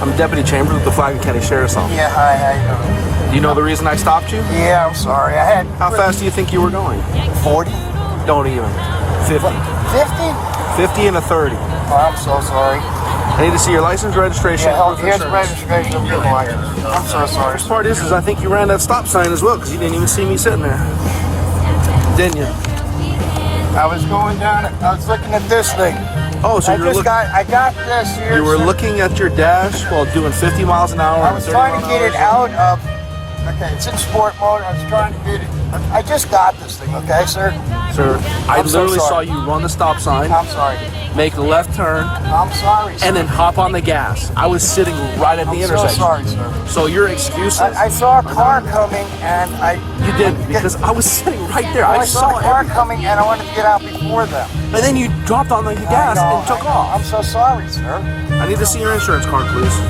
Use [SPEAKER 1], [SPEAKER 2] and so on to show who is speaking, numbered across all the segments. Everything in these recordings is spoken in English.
[SPEAKER 1] I'm Deputy Chambers with the Flag County Sheriff's Office.
[SPEAKER 2] Yeah, hi, how you doing?
[SPEAKER 1] Do you know the reason I stopped you?
[SPEAKER 2] Yeah, I'm sorry. I had...
[SPEAKER 1] How fast do you think you were going?
[SPEAKER 2] 40?
[SPEAKER 1] Don't even. 50.
[SPEAKER 2] 50?
[SPEAKER 1] 50 and a 30.
[SPEAKER 2] Oh, I'm so sorry.
[SPEAKER 1] I need to see your license, registration,
[SPEAKER 2] Yeah,
[SPEAKER 1] and proof of
[SPEAKER 2] here's the
[SPEAKER 1] insurance.
[SPEAKER 2] registration of your license. I'm so sorry.
[SPEAKER 1] Worst part is I think you ran that stop sign as well because you didn't even see me sitting there. Didn't you?
[SPEAKER 2] I was going down, I was looking at this thing.
[SPEAKER 1] Oh, so
[SPEAKER 2] I got this here.
[SPEAKER 1] You were looking at your dash while doing 50 miles an hour.
[SPEAKER 2] I was trying to get it out of, okay, it's in sport mode. I was trying to get it. I just got this thing, okay, sir?
[SPEAKER 1] Sir, I
[SPEAKER 2] I'm so
[SPEAKER 1] literally saw
[SPEAKER 2] sorry.
[SPEAKER 1] you run the stop sign,
[SPEAKER 2] I'm sorry.
[SPEAKER 1] make a left turn,
[SPEAKER 2] I'm sorry, sir.
[SPEAKER 1] and then hop on the gas. I was sitting right at the
[SPEAKER 2] I'm so
[SPEAKER 1] intersection.
[SPEAKER 2] sorry, sir.
[SPEAKER 1] So your excuses.
[SPEAKER 2] I saw a car coming and
[SPEAKER 1] You did, because I was sitting right there.
[SPEAKER 2] I
[SPEAKER 1] I
[SPEAKER 2] saw a car
[SPEAKER 1] everything.
[SPEAKER 2] coming and I wanted to get out before them.
[SPEAKER 1] And then you dropped on the gas
[SPEAKER 2] I know,
[SPEAKER 1] and took
[SPEAKER 2] I know.
[SPEAKER 1] off.
[SPEAKER 2] I'm so sorry, sir.
[SPEAKER 1] I need to see your insurance card, please.
[SPEAKER 2] You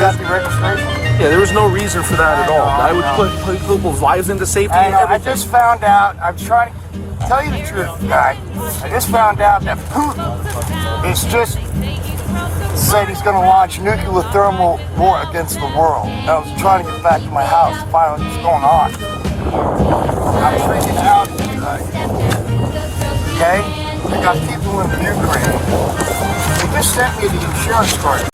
[SPEAKER 2] got the registration?
[SPEAKER 1] Yeah, there was no reason for that at all.
[SPEAKER 2] I
[SPEAKER 1] I would
[SPEAKER 2] know.
[SPEAKER 1] put people's lives into safety
[SPEAKER 2] I
[SPEAKER 1] and
[SPEAKER 2] know, I
[SPEAKER 1] everything.
[SPEAKER 2] just found out, I'm trying to tell you the truth, guy. I just found out that Putin is just said he's going to launch nuclear thermal war against the world. And I was trying to get back to my house to find out what's going on. I'm freaking out, guys. Okay? I got people in Ukraine. They just sent me the insurance card.